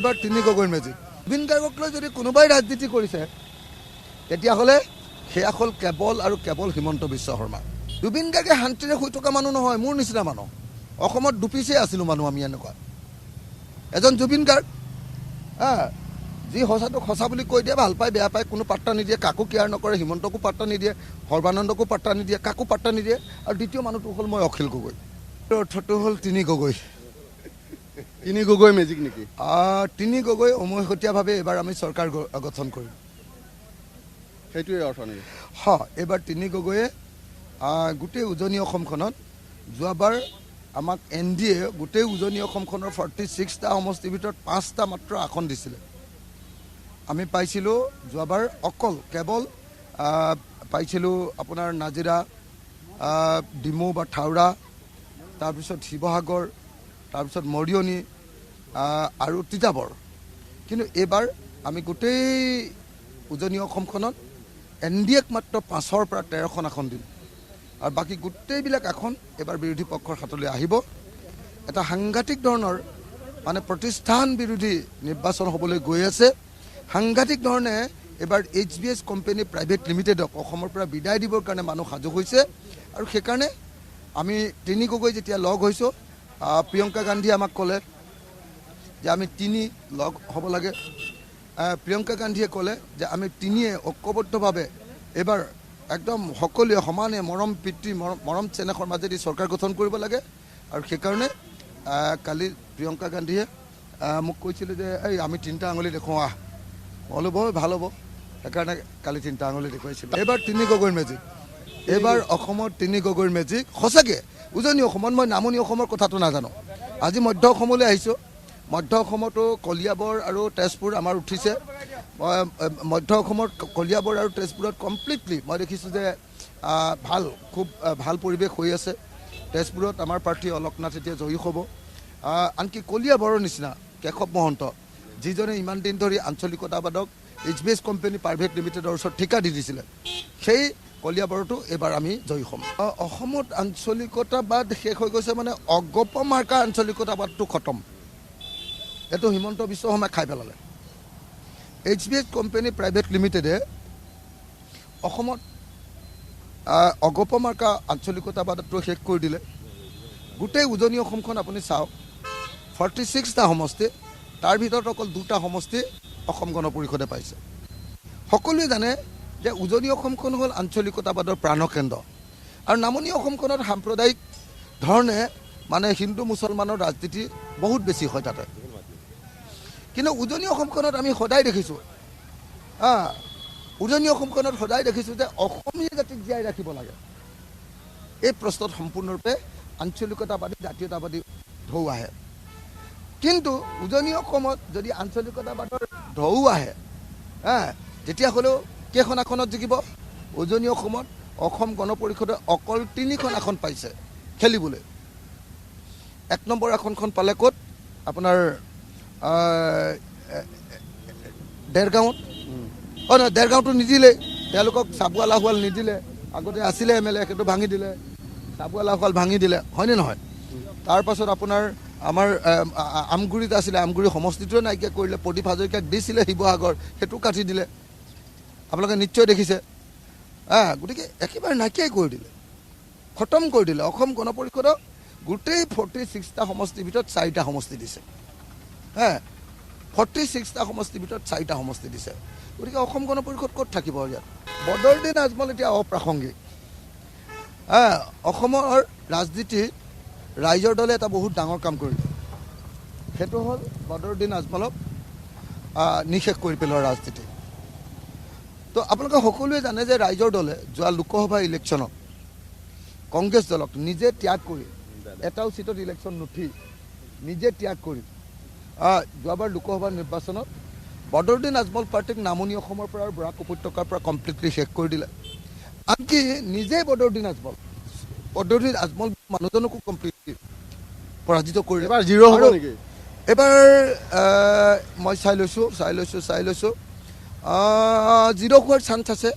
এবাৰ তিনি গগৈৰ মেজিক। জুবিন গাৰ্গক লৈ যদি কোনোবাই ৰাজনীতি কৰিছে তেতিয়াহ'লে সেয়া হ'ল কেৱল আৰু কেৱল হিমন্ত বিশ্ব শৰ্মা। জুবিন গাৰ্গে শান্তিৰে শুই থকা মানুহ নহয়, মোৰ নিচিনা মানুহ। অসমত দুপিছেই আছিলোঁ মানুহ আমি এনেকুৱা এজন জুবিন গাৰ্গ, যি সঁচাটোক সঁচা বুলি কৈ দিয়ে, ভাল পায় বেয়া পায় কোনো পাত্তা নিদিয়ে, কাকো কেয়াৰ নকৰে, হিমন্তকো পাত্তা নিদিয়ে, সৰ্বানন্দকো পাত্তা নিদিয়ে, কাকো পাত্তা নিদিয়ে। আৰু দ্বিতীয় মানুহটো হ'ল মই অখিল গগৈ। অৰ্থটো হ'ল তিনি গগৈ। তিনি গগৈ মেজিক নেকি? তিনি গগৈ উমৈহতীয়াভাৱে এইবাৰ আমি চৰকাৰ গঠন কৰিম, সেইটোৱে অৰ্থ নেকি? এইবাৰ তিনি গগৈয়ে গোটেই উজনি অসমখনত যোৱাবাৰ আমাক NDA গোটেই উজনি অসমখনৰ 46টা সমষ্টিৰ ভিতৰত 5টা মাত্ৰ আসন দিছিলে। আমি পাইছিলোঁ যোৱাবাৰ অকল কেৱল পাইছিলোঁ আপোনাৰ নাজিৰা, ডিমৌ বা থাওৰা, তাৰপিছত শিৱসাগৰ, তাৰপিছত মৰিয়নি আৰু তিতাবৰ। কিন্তু এইবাৰ আমি গোটেই উজনি অসমখনত NDAক মাত্ৰ 5ৰ পৰা 13খন আসন দিম আৰু বাকী গোটেইবিলাক আসন এইবাৰ বিৰোধী পক্ষৰ হাতলৈ আহিব। এটা সাংঘাতিক ধৰণৰ মানে প্ৰতিষ্ঠান বিৰোধী নিৰ্বাচন হ'বলৈ গৈ আছে। সাংঘাতিক ধৰণে এইবাৰ HBS কোম্পানী প্ৰাইভেট লিমিটেডক অসমৰ পৰা বিদায় দিবৰ কাৰণে মানুহ সাজু হৈছে। আৰু সেইকাৰণে আমি তিনি গগৈ যেতিয়া লগ হৈছোঁ, প্ৰিয়ংকা গান্ধীয়ে আমাক ক'লে যে আমি তিনি লগ হ'ব লাগে। প্ৰিয়ংকা গান্ধীয়ে ক'লে যে আমি তিনিয়ে ঐক্যবদ্ধভাৱে এইবাৰ একদম সকলোৱে সমানে মৰম পিতৃ মৰম চেনেহৰ মাজেদি চৰকাৰ গঠন কৰিব লাগে। আৰু সেইকাৰণে কালি প্ৰিয়ংকা গান্ধীয়ে মোক কৈছিলে যে এই আমি তিনিটা আঙুলি দেখুওৱা, মই বোলো বৰ ভাল হ'ব। সেইকাৰণে কালি তিনিটা আঙুলি দেখুৱাইছিলোঁ। এইবাৰ তিনি গগৈৰ মেজিক, এইবাৰ অসমত তিনি গগৈৰ মেজিক। সঁচাকৈ উজনি অসমত, মই নামনি অসমৰ কথাটো নাজানো, আজি মধ্য অসমলৈ আহিছোঁ। মধ্য অসমতো কলিয়াবৰ আৰু তেজপুৰ আমাৰ উঠিছে। মধ্য অসমৰ কলিয়াবৰ আৰু তেজপুৰত কমপ্লিটলি মই দেখিছোঁ যে খুব ভাল পৰিৱেশ হৈ আছে। তেজপুৰত আমাৰ প্ৰাৰ্থী অলকনাথ এতিয়া জয়ী হ'ব। আনকি কলিয়াবৰৰ নিচিনা কেশৱ মহন্ত, যিজনে ইমান দিন ধৰি আঞ্চলিকতাবাদক HBS কোম্পানী প্ৰাইভেট লিমিটেডৰ ওচৰত ঠিকা দি দিছিলে, সেই কলিয়াবৰতো এইবাৰ আমি জয়ী হ'ম। অসমত আঞ্চলিকতাবাদ শেষ হৈ গৈছে, মানে অগপ মাৰ্কা আঞ্চলিকতাবাদটো খতম। এইটো হিমন্ত বিশ্ব শৰ্মাই খাই পেলালে। HBS কোম্পানী প্ৰাইভেট লিমিটেডে অসমত অগপ মাৰ্কা আঞ্চলিকতাবাদটো শেষ কৰি দিলে। গোটেই উজনি অসমখন আপুনি চাওক, 46টা সমষ্টি, তাৰ ভিতৰত অকল 2টা সমষ্টি অসম গণ পৰিষদে পাইছে। সকলোৱে জানে যে উজনি অসমখন হ'ল আঞ্চলিকতাবাদৰ প্ৰাণকেন্দ্ৰ। আৰু নামনি অসমখনত সাম্প্ৰদায়িক ধৰণে মানে হিন্দু মুছলমানৰ ৰাজনীতি বহুত বেছি হয় তাতে। কিন্তু উজনি অসমখনত আমি সদায় দেখিছোঁ, উজনি অসমখনত সদায় দেখিছোঁ যে অসমীয়া জাতিক জীয়াই ৰাখিব লাগে। এই প্ৰশ্নত সম্পূৰ্ণৰূপে আঞ্চলিকতাবাদী জাতীয়তাবাদী ঢৌ আহে। কিন্তু উজনি অসমত যদি আঞ্চলিকতাবাদৰ ঢৌ আহে, তেতিয়াহ'লেও কেইখন আসনত জিকিব? উজনি অসমত অসম গণ পৰিষদে অকল 3খন আসন পাইছে খেলিবলৈ। 1 নম্বৰ আসনখন পালে ক'ত? আপোনাৰ দেৰগাঁৱত। নহয়, দেৰগাঁৱতো নিদিলে, তেওঁলোকক চাবুৱা লাহোৱাল নিদিলে। আগতে আছিলে MLA, সেইটো ভাঙি দিলে, চাবুৱা লাহোৱাল ভাঙি দিলে, হয়নে নহয়? তাৰপাছত আপোনাৰ আমাৰ আমগুৰিত আছিলে, আমগুৰি সমষ্টিটোৱে নাইকিয়া কৰিলে। প্ৰদীপ হাজৰিকাক দিছিলে শিৱসাগৰ, সেইটো কাটি দিলে, আপোনালোকে নিশ্চয় দেখিছে। গতিকে একেবাৰে নাইকিয়াই কৰি দিলে, খতম কৰি দিলে। অসম গণ পৰিষদক গোটেই 46টা সমষ্টিৰ ভিতৰত 4টা সমষ্টি দিছে। 46টা সমষ্টিৰ ভিতৰত 4টা সমষ্টি দিছে। গতিকে অসম গণ পৰিষদ ক'ত থাকিব ইয়াত? বদৰুদ্দিন আজমল এতিয়া অপ্ৰাসংগিক। অসমৰ ৰাজনীতিত ৰাইজৰ দলে এটা বহুত ডাঙৰ কাম কৰিলে, সেইটো হ'ল বদৰুদ্দিন আজমলক নিষেধ কৰি পেলোৱা ৰাজনীতি। তো আপোনালোকে সকলোৱে জানে যে ৰাইজৰ দলে যোৱা লোকসভা ইলেকশ্যনত কংগ্ৰেছ দলক নিজে ত্যাগ কৰি, এটাও চিটত ইলেকশ্যন নুঠি নিজে ত্যাগ কৰি যোৱাবাৰ লোকসভা নিৰ্বাচনত বদৰুদ্দিন আজমল পাৰ্টিক নামনি অসমৰ পৰা আৰু বৰাক উপত্যকাৰ পৰা কমপ্লিটলি শেষ কৰি দিলে। আনকি নিজে বদৰুদ্দিন আজমল মানুহজনকো কমপ্লিটলি পৰাজিত কৰিলে। এবাৰ 0 হ'ব নেকি? এবাৰ মই চাই লৈছোঁ 0 হোৱাৰ চান্স আছে।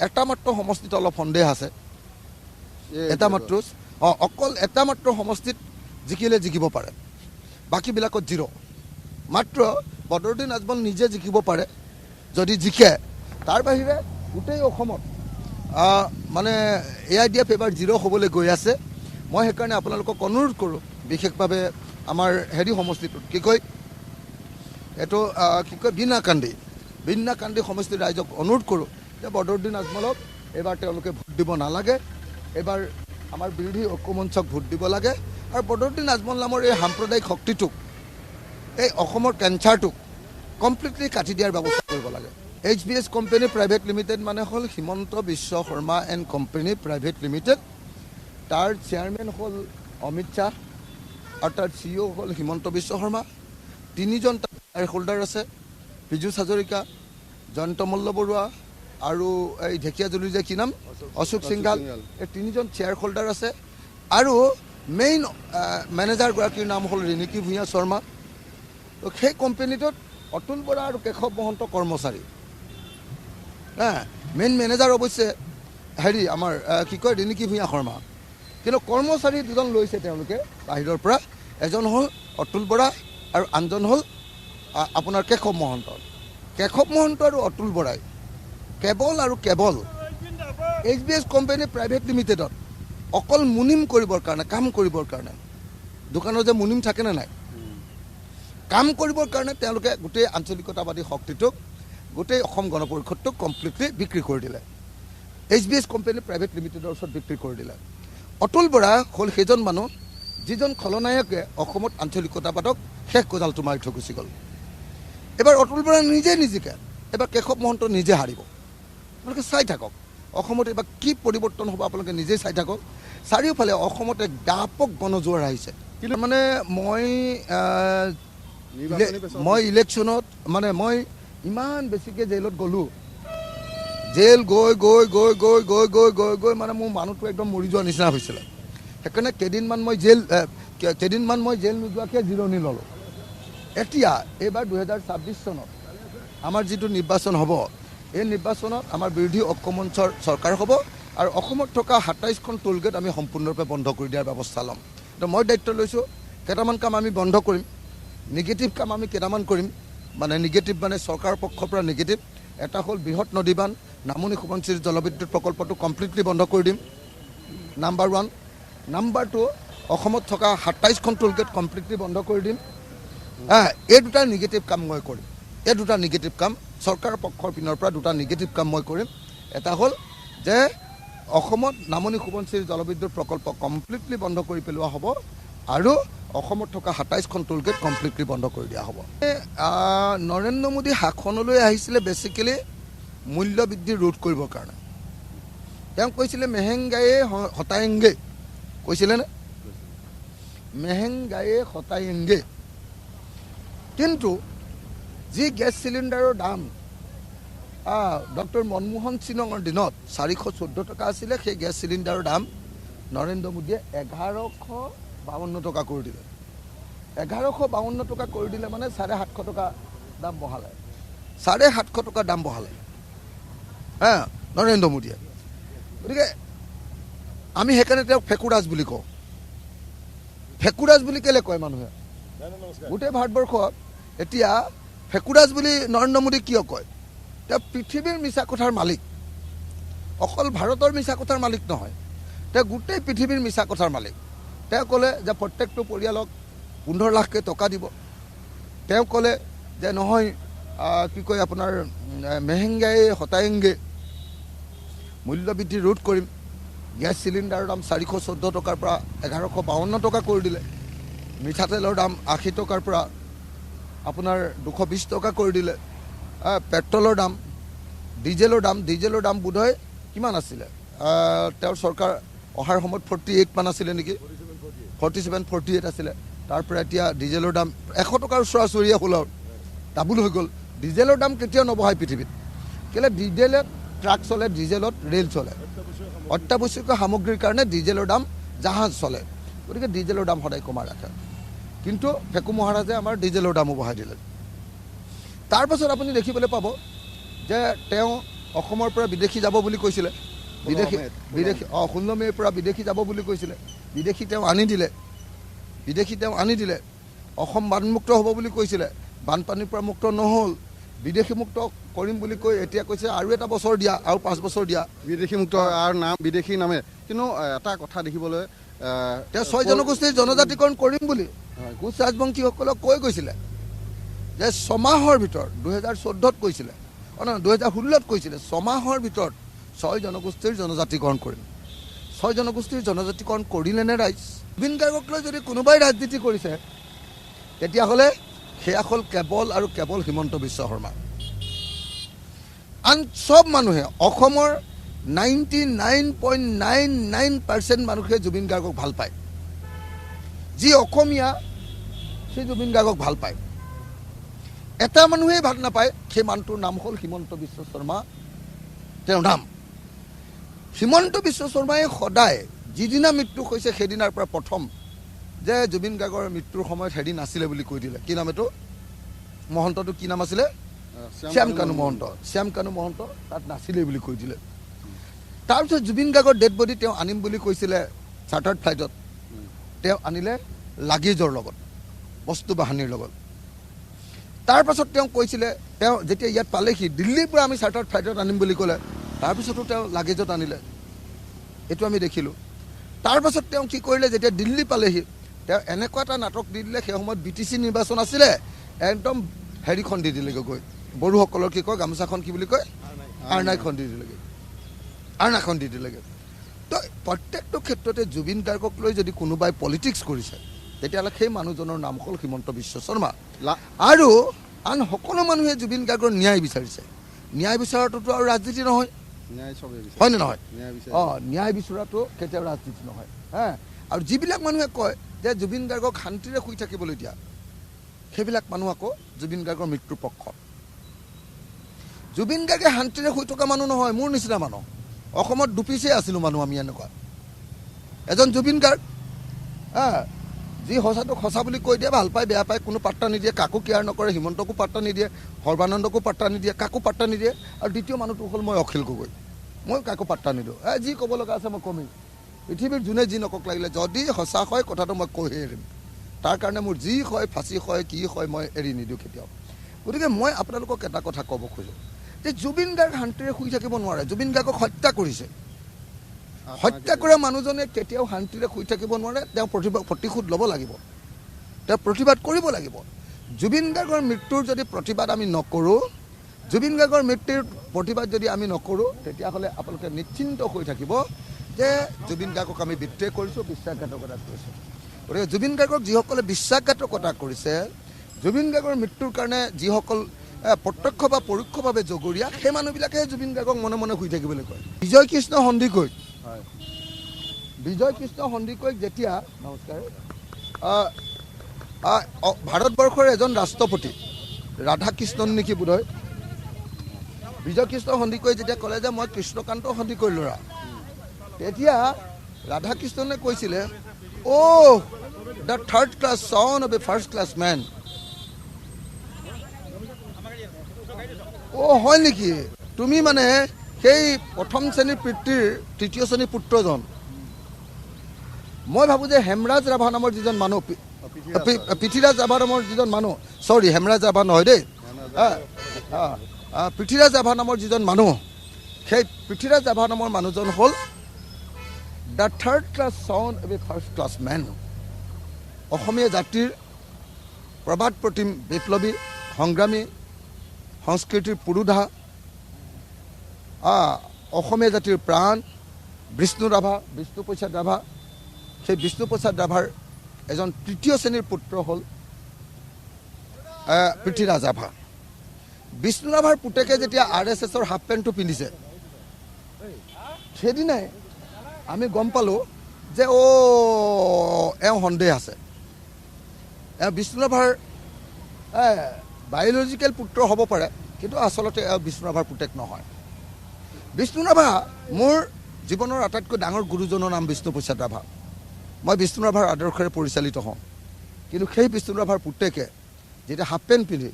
এটা মাত্ৰ সমষ্টিত অলপ সন্দেহ আছে, এটা মাত্ৰ অকল এটা মাত্ৰ সমষ্টিত জিকিলে জিকিব পাৰে, বাকীবিলাকত 0। মাত্ৰ বদৰুদ্দিন আজমল নিজে জিকিব পাৰে যদি জিকে তাৰ বাহিৰে গোটেই অসমত মানে AIDF এবাৰ 0 হ'বলৈ গৈ আছে মই সেইকাৰণে আপোনালোকক অনুৰোধ কৰোঁ বিশেষভাৱে আমাৰ হেৰি সমষ্টিটোত কি কয় এইটো কি কয় বিনাকান্দি সমষ্টিৰ ৰাইজক অনুৰোধ কৰোঁ যে বদৰুদ্দিন আজমলক এইবাৰ তেওঁলোকে ভোট দিব নালাগে এইবাৰ আমাৰ বিৰোধী ঐক্যমঞ্চক ভোট দিব লাগে আৰু বদৰুদ্দিন আজমল নামৰ এই সাম্প্ৰদায়িক শক্তিটোক এই অসমৰ কেঞ্চাৰটোক কমপ্লিটলি কাটি দিয়াৰ ব্যৱস্থা কৰিব লাগে HBS কোম্পানী প্ৰাইভেট লিমিটেড মানে হ'ল Himanta Biswa Sarma and company private limited তাৰ চেয়াৰমেন হ'ল অমিত শ্বাহ আৰু তাৰ CEO হ'ল হিমন্ত বিশ্ব শৰ্মা 3জন শ্বেয়াৰ হোল্ডাৰ আছে পীযুষ হাজৰিকা জয়ন্ত মল্ল বৰুৱা আৰু এই ঢেকীয়াজুলিৰ যে কি নাম অশোক সিংঘাল এই 3জন শ্বেয়াৰ হোল্ডাৰ আছে আৰু মেইন মেনেজাৰগৰাকীৰ নাম হ'ল ৰিণিকী ভূঞা শৰ্মা তো সেই কোম্পানীটোত অতুল বৰা আৰু কেশৱ মহন্ত কৰ্মচাৰী মেইন মেনেজাৰ অৱশ্যে হেৰি আমাৰ কি কয় ৰিণিকী ভূঞা শৰ্মা কিন্তু কৰ্মচাৰী দুজন লৈছে তেওঁলোকে বাহিৰৰ পৰা এজন হ'ল অতুল বৰা আৰু আনজন হ'ল আপোনাৰ কেশৱ মহন্ত আৰু অতুল বৰাই কেৱল HBS কোম্পানী প্ৰাইভেট লিমিটেডত অকল মুনিম কৰিবৰ কাৰণে কাম কৰিবৰ কাৰণে দোকানৰ যে মুনিম থাকে নে নাই কাম কৰিবৰ কাৰণে তেওঁলোকে গোটেই আঞ্চলিকতাবাদী শক্তিটোক গোটেই অসম গণ পৰিষদটোক কমপ্লিটলি বিক্ৰী কৰি দিলে HBS কোম্পানী প্ৰাইভেট লিমিটেডৰ ওচৰত বিক্ৰী কৰি দিলে অতুল বৰা হ'ল সেইজন মানুহ যিজন খলনায়কে অসমত আঞ্চলিকতাবাদক শেষ গজালটো মাৰি থৈ গুচি গ'ল এবাৰ অতুল বৰা নিজে নিজিকে এবাৰ কেশৱ মহন্ত নিজে হাৰিব আপোনালোকে চাই থাকক অসমত এবাৰ কি পৰিৱৰ্তন হ'ব আপোনালোকে নিজেই চাই থাকক চাৰিওফালে অসমত এক ব্যাপক গণজোৱাৰ আহিছে কিন্তু মানে মই ইলেকশ্যনত মানে মই ইমান বেছিকৈ জেলত গ'লোঁ জেল গৈ মানে মোৰ মানুহটো একদম মৰি যোৱাৰ নিচিনা হৈছিলে সেইকাৰণে কেইদিনমান মই জেল নোযোৱাকৈ জিৰণি ল'লোঁ এতিয়া এইবাৰ 2026 চনত আমাৰ যিটো নিৰ্বাচন হ'ব এই নিৰ্বাচনত আমাৰ বিৰোধী ঐক্যমঞ্চৰ চৰকাৰ হ'ব আৰু অসমত থকা 27খন টোলগেট আমি সম্পূৰ্ণৰূপে বন্ধ কৰি দিয়াৰ ব্যৱস্থা ল'ম তো মই দায়িত্ব লৈছোঁ কেইটামান কাম আমি বন্ধ কৰিম নিগেটিভ কাম আমি কেইটামান কৰিম মানে নিগেটিভ মানে চৰকাৰৰ পক্ষৰ পৰা নিগেটিভ এটা হ'ল বৃহৎ নদীবান্ধ নামনি সোৱণশিৰি জলবিদ্যুৎ প্ৰকল্পটো কমপ্লিটলি বন্ধ কৰি দিম নাম্বাৰ 1 নাম্বাৰ 2 অসমত থকা 27খন টোলগেট কমপ্লিটলি বন্ধ কৰি দিম এই দুটা নিগেটিভ কাম মই কৰিম এই দুটা নিগেটিভ কাম চৰকাৰৰ পক্ষৰ পিনৰ পৰা দুটা নিগেটিভ কাম মই কৰিম এটা হ'ল যে অসমত নামনি সোৱণশিৰি জলবিদ্যুৎ প্ৰকল্প কমপ্লিটলি বন্ধ কৰি পেলোৱা হ'ব আৰু অসমত থকা 27খন টোলগেট কমপ্লিটলি বন্ধ কৰি দিয়া হ'ব নৰেন্দ্ৰ মোদী শাসনলৈ আহিছিলে বেছিকেলি মূল্য বৃদ্ধি ৰোধ কৰিবৰ কাৰণে তেওঁ কৈছিলে মেহেংগায়ে হতায়েংগে কৈছিলেনে মেহেংগায়ে হতায়েংগে কিন্তু যি গেছ চিলিণ্ডাৰৰ দাম ডক্টৰ মনমোহন সিঙৰ দিনত 414 টকা আছিলে সেই গেছ চিলিণ্ডাৰৰ দাম নৰেন্দ্ৰ মোদীয়ে 1152 টকা কৰি দিলে 1152 টকা কৰি দিলে মানে 750 টকা দাম বঢ়ালে 750 টকা দাম বঢ়ালে নৰেন্দ্ৰ মোদীয়ে গতিকে আমি সেইকাৰণে তেওঁক ফেকুৰাজ বুলি কওঁ ফেকুৰাজ বুলি কেলে কয় মানুহে গোটেই ভাৰতবৰ্ষত এতিয়া ফেকুৰাজ বুলি নৰেন্দ্ৰ মোদী কিয় কয় তেওঁ পৃথিৱীৰ মিছা কথাৰ মালিক অকল ভাৰতৰ মিছা কথাৰ মালিক নহয় তেওঁ গোটেই পৃথিৱীৰ মিছা কথাৰ মালিক তেওঁ ক'লে যে প্ৰত্যেকটো পৰিয়ালক 15 লাখকৈ টকা দিব তেওঁ ক'লে যে নহয় কি কয় আপোনাৰ মেহেংগায়ে হতায়েংগে মূল্য বৃদ্ধি ৰোধ কৰিম গেছ চিলিণ্ডাৰৰ দাম 414 টকাৰ পৰা 1152 টকা কৰি দিলে মিঠাতেলৰ দাম 80 টকাৰ পৰা আপোনাৰ 220 টকা কৰি দিলে পেট্ৰলৰ দাম ডিজেলৰ দাম বোধহয় কিমান আছিলে তেওঁৰ চৰকাৰ অহাৰ সময়ত 48 মান আছিলে নেকি 47-48 আছিলে তাৰ পৰা এতিয়া ডিজেলৰ দাম 100 টকাৰ ওচৰা-ওচৰি হ'ল আৰু ডাবুল হৈ গ'ল ডিজেলৰ দাম কেতিয়াও নবঢ়ায় পৃথিৱীত কেলে ডিজেলত ট্ৰাক চলে ডিজেলত ৰেল চলে অত্যাৱশ্যকীয় সামগ্ৰীৰ কাৰণে ডিজেলৰ দাম জাহাজ চলে গতিকে ডিজেলৰ দাম সদায় কমাই ৰাখে কিন্তু ফেকু মহাৰাজে আমাৰ ডিজেলৰ দামো বঢ়াই দিলে তাৰ পাছত আপুনি দেখিবলৈ পাব যে তেওঁ অসমৰ পৰা বিদেশী যাব বুলি কৈছিলে বিদেশী 16 মে'ৰ পৰা বিদেশী যাব বুলি কৈছিলে বিদেশী তেওঁ আনি দিলে অসম বানমুক্ত হ'ব বুলি কৈছিলে বানপানীৰ পৰা মুক্ত নহ'ল, বিদেশী মুক্ত কৰিম বুলি কৈ এতিয়া কৈছে আৰু এটা বছৰ দিয়া, আৰু 5 বছৰ দিয়া। বিদেশী মুক্ত আৰু নাম বিদেশী নামে, কিন্তু এটা কথা দেখিবলৈ তেওঁ 6 জনগোষ্ঠীৰ জনজাতিকৰণ কৰিম বুলি কোচ ৰাজবংশীসকলক কৈ গৈছিলে যে 6 মাহৰ ভিতৰত 2014ত কৈছিলে, 2016ত কৈছিলে 6 মাহৰ ভিতৰত 6 জনগোষ্ঠীৰ জনজাতিকৰণ কৰিম। 6 জনগোষ্ঠীৰ জনজাতিকৰণ কৰিলে নে ৰাইজ? জুবিন গাৰ্গক লৈ যদি কোনোবাই ৰাজনীতি কৰিছে তেতিয়াহ'লে সেয়া হ'ল কেৱল আৰু কেৱল হিমন্ত বিশ্ব শৰ্মা। আন চব মানুহে, অসমৰ 99.99% মানুহে জুবিন গাৰ্গক ভাল পায়। যি অসমীয়া সেই জুবিন গাৰ্গক ভাল পায়। এটা মানুহেই ভাল নাপায়, সেই মানুহটোৰ নাম হ'ল হিমন্ত বিশ্ব শৰ্মা। তেওঁৰ নাম হিমন্ত বিশ্ব শৰ্মাই সদায় যিদিনা মৃত্যু হৈছে সেইদিনাৰ পৰা প্ৰথম যে জুবিন গাৰ্গৰ মৃত্যুৰ সময়ত হেৰি নাছিলে বুলি কৈ দিলে। কি নাম এইটো? মহন্তটো কি নাম আছিলে? শ্যাম কানু মহন্ত। শ্যাম কানু মহন্ত তাত নাছিলে বুলি কৈ দিলে। তাৰপিছত জুবিন গাৰ্গৰ ডেড বডি তেওঁ আনিম বুলি কৈছিলে চাৰ্টাৰ্ড ফ্লাইটত। তেওঁ আনিলে লাগেজৰ লগত, বস্তু বাহানিৰ লগত। তাৰপাছত তেওঁ কৈছিলে, তেওঁ যেতিয়া ইয়াত পালেহি দিল্লীৰ পৰা আমি চাৰ্টাৰ্ড ফ্লাইটত আনিম বুলি ক'লে, তাৰপিছতো তেওঁ লাগেজত আনিলে, এইটো আমি দেখিলোঁ। তাৰপাছত তেওঁ কি কৰিলে, যেতিয়া দিল্লী পালেহি তেওঁ এনেকুৱা এটা নাটক দি দিলে, সেই সময়ত BTC নিৰ্বাচন আছিলে, একদম হেৰিখন দি দিলেগৈ, গৈ বড়োসকলৰ কি কয় গামোচাখন কি বুলি কয়, আৰ্নাইখন দি দিলেগৈ, আৰ্নাখন দি দিলেগৈ। তো প্ৰত্যেকটো ক্ষেত্ৰতে জুবিন গাৰ্গক লৈ যদি কোনোবাই পলিটিক্স কৰিছে তেতিয়াহ'লে সেই মানুহজনৰ নাম হ'ল হিমন্ত বিশ্ব শৰ্মা। আৰু আন সকলো মানুহে জুবিন গাৰ্গৰ ন্যায় বিচাৰিছে। ন্যায় বিচৰাটোতো আৰু ৰাজনীতি নহয়, হয়নে নহয়? ন্যায় বিচৰাটো কেতিয়াও ৰাজনীতি নহয়। আৰু যিবিলাক মানুহে কয় যে জুবিন গাৰ্গক শান্তিৰে শুই থাকিবলৈ দিয়া, সেইবিলাক মানুহ আকৌ জুবিন গাৰ্গৰ মৃত্যুৰ পক্ষ। জুবিন গাৰ্গে শান্তিৰে শুই থকা মানুহ নহয়, মোৰ নিচিনা মানুহ। অসমত দুপিছে আছিলোঁ মানুহ আমি এনেকুৱা। এজন জুবিন গাৰ্গ যি সঁচাটো সঁচা বুলি কৈ দিয়ে, ভাল পায় বেয়া পায় কোনো পাত্তা নিদিয়ে, কাকো কেয়াৰ নকৰে, হিমন্তকো পাত্তা নিদিয়ে, সৰ্বানন্দকো পাত্তা নিদিয়ে, কাকো পাত্তা নিদিয়ে। আৰু দ্বিতীয় মানুহটো হ'ল মই অখিল গগৈ, মই কাকো পাত্তা নিদিওঁ। যি ক'ব লগা আছে মই কমেই, পৃথিৱীৰ যোনে যি নকওক লাগিলে, যদি সঁচা হয় কথাটো মই কৈহে এৰিম। তাৰ কাৰণে মোৰ যি হয়, ফাঁচি হয়, কি হয়, মই এৰি নিদিওঁ কেতিয়াও। গতিকে মই আপোনালোকক এটা কথা ক'ব খোজোঁ যে জুবিন গাৰ্গ শান্তিৰে শুই থাকিব নোৱাৰে। জুবিন গাৰ্গক হত্যা কৰিছে, হত্যা কৰা মানুহজনে কেতিয়াও শান্তিৰে শুই থাকিব নোৱাৰে। তেওঁ প্ৰতিশোধ ল'ব লাগিব, তেওঁ প্ৰতিবাদ কৰিব লাগিব। জুবিন গাৰ্গৰ মৃত্যুৰ যদি প্ৰতিবাদ আমি নকৰোঁ, জুবিন গাৰ্গৰ মৃত্যুৰ প্ৰতিবাদ যদি আমি নকৰোঁ, তেতিয়াহ'লে আপোনালোকে নিশ্চিন্ত হৈ থাকিব যে জুবিন গাৰ্গক আমি বিদ্ৰোহ কৰিছোঁ, বিশ্বাসঘাতকতা কৰিছোঁ। গতিকে জুবিন গাৰ্গক যিসকলে বিশ্বাসঘাতকতা কৰিছে, জুবিন গাৰ্গৰ মৃত্যুৰ কাৰণে যিসকল প্ৰত্যক্ষ বা পৰোক্ষভাৱে জগৰীয়া, সেই মানুহবিলাকে জুবিন গাৰ্গক মনে মনে শুই থাকিবলৈ কয়। বিজয় কৃষ্ণ সন্দিকৈ, বিজয় কৃষ্ণ সন্দিকৈক যেতিয়া, নমস্কাৰ, ভাৰতবৰ্ষৰ এজন ৰাষ্ট্ৰপতি ৰাধাকৃষ্ণন নেকি বোধহয়, বিজয় কৃষ্ণ সন্দিকৈ যেতিয়া ক'লে যে মই কৃষ্ণকান্ত সন্দিকৈৰ ল'ৰা, তেতিয়া ৰাধাকৃষ্ণনে কৈছিলে, অ' the third class son of a first class man. অ' হয় নেকি, তুমি মানে সেই প্ৰথম শ্ৰেণীৰ পিতৃৰ তৃতীয় শ্ৰেণীৰ পুত্ৰজন। মই ভাবোঁ যে হেমৰাজ ৰাভা নামৰ যিজন মানুহ, পৃথ্বীৰাজ ৰাভা নামৰ যিজন মানুহ, চৰি হেমৰাজ ৰাভা নহয় দেই, পৃথ্বীৰাজ ৰাভা নামৰ যিজন মানুহ, সেই পৃথ্বীৰাজ ৰাভা নামৰ মানুহজন হ'ল the third class son of a first class man. Asomiya জাতিৰ প্ৰবাদ প্ৰতিম বিপ্লৱী সংগ্ৰামী, সংস্কৃতিৰ পুৰোধা, অসমীয়া জাতিৰ প্ৰাণ বিষ্ণু ৰাভা, বিষ্ণুপ্ৰসাদ ৰাভা। সেই বিষ্ণুপ্ৰসাদ ৰাভাৰ এজন তৃতীয় শ্ৰেণীৰ পুত্ৰ হ'ল পৃথ্বীৰাজ ৰাভা। বিষ্ণু ৰাভাৰ পুতেকে যেতিয়া RSSৰ হাফ পেণ্টটো পিন্ধিছে, সেইদিনাই আমি গম পালোঁ যে এওঁ সন্দেহ আছে, এওঁ বিষ্ণু ৰাভাৰ বায়'লজিকেল পুত্ৰ হ'ব পাৰে, কিন্তু আচলতে এওঁ বিষ্ণু ৰাভাৰ পুতেক নহয়। বিষ্ণু ৰাভা মোৰ জীৱনৰ আটাইতকৈ ডাঙৰ গুৰুজনৰ নাম বিষ্ণুপ্ৰসাদ ৰাভা। মই বিষ্ণু ৰাভাৰ আদৰ্শৰে পৰিচালিত হওঁ, কিন্তু সেই বিষ্ণু ৰাভাৰ পুতেকে যেতিয়া হাফ পেণ্ট পিন্ধি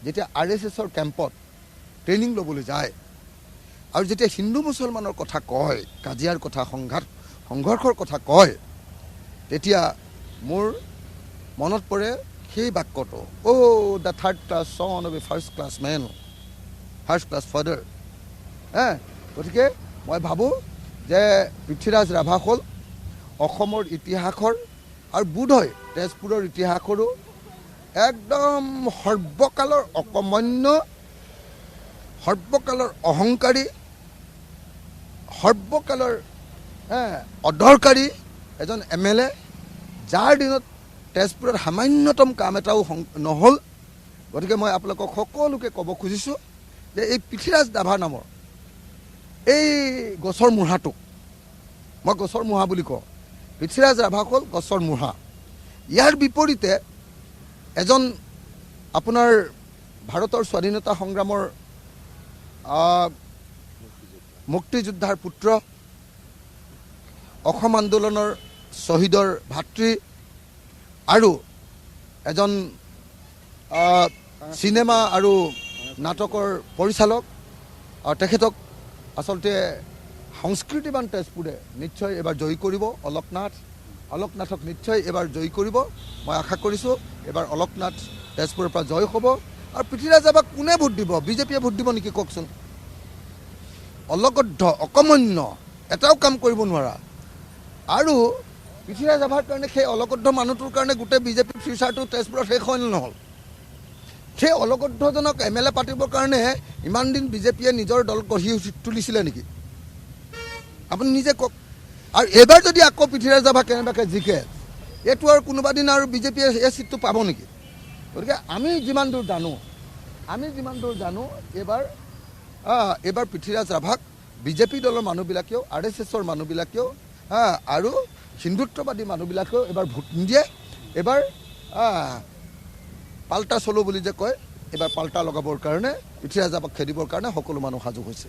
যেতিয়া RSSৰ কেম্পত ট্ৰেইনিং ল'বলৈ যায়, আৰু যেতিয়া হিন্দু মুছলমানৰ কথা কয়, কাজিয়াৰ কথা, সংঘৰ্ষৰ কথা কয়, তেতিয়া মোৰ মনত পৰে সেই বাক্যটো the third class son of a first class man, first class father. গতিকে মই ভাবোঁ যে পৃথ্বীৰাজ ৰাভা হ'ল অসমৰ ইতিহাসৰ আৰু বোধহয় তেজপুৰৰ ইতিহাসৰো একদম সৰ্বকালৰ অকমন্য, সৰ্বকালৰ অহংকাৰী, সৰ্বকালৰ অদৰকাৰী এজন MLA, যাৰ দিনত তেজপুৰত সামান্যতম কাম এটাও নহ'ল। গতিকে মই আপোনালোকক সকলোকে ক'ব খুজিছোঁ যে এই পৃথ্বীৰাজ ৰাভা নামৰ এই গছৰ মূঢ়াটোক মই গছৰ মূঢ়া বুলি কওঁ। পৃথ্বীৰাজ ৰাভা হ'ল গছৰ মূঢ়া। ইয়াৰ বিপৰীতে এজন আপোনাৰ ভাৰতৰ স্বাধীনতা সংগ্ৰামৰ মুক্তিযোদ্ধাৰ পুত্ৰ, অসম আন্দোলনৰ শ্বহীদৰ ভাতৃ আৰু এজন চিনেমা আৰু নাটকৰ পৰিচালক, আৰু তেখেতক আচলতে সংস্কৃতিবান তেজপুৰে নিশ্চয় এবাৰ জয়ী কৰিব। অলোকনাথক নিশ্চয় এবাৰ জয়ী কৰিব। মই আশা কৰিছোঁ এবাৰ অলোকনাথ তেজপুৰৰ পৰা জয় হ'ব। আৰু পৃথ্বীৰাজ ৰাভাক কোনে ভোট দিব? বিজেপিয়ে ভোট দিব নেকি কওকচোন? অলগদ্ধ, অকমন্য, এটাও কাম কৰিব নোৱাৰা। আৰু পৃথ্বীৰাজ ৰাভাৰ কাৰণে সেই অলগদ্ধ মানুহটোৰ কাৰণে গোটেই বিজেপিৰ ফিউচাৰটো তেজপুৰত শেষ হয় নহ'ল। সেই অলগদ্ধজনক MLA পাতিবৰ কাৰণে ইমান দিন বিজেপিয়ে নিজৰ দল গঢ়ি তুলিছিলে নেকি? আপুনি নিজে কওক। আৰু এইবাৰ যদি আকৌ পৃথ্বীৰাজ ৰাভা কেনেবাকৈ জিকে, এইটো আৰু কোনোবা দিন আৰু বিজেপিয়ে এই চিটটো পাব নেকি? গতিকে আমি যিমান দূৰ জানো এইবাৰ পৃথ্বীৰাজ ৰাভাক বিজেপি দলৰ মানুহবিলাকেও, RSSৰ মানুহবিলাকেও আৰু হিন্দুত্ববাদী মানুহবিলাকেও এইবাৰ ভোট নিদিয়ে। এইবাৰ পাল্টা চলো বুলি যে কয়, এইবাৰ পাল্টা লগাবৰ কাৰণে, পৃথ্বীৰাজ ৰাভাক খেদিবৰ কাৰণে সকলো মানুহ সাজু হৈছে।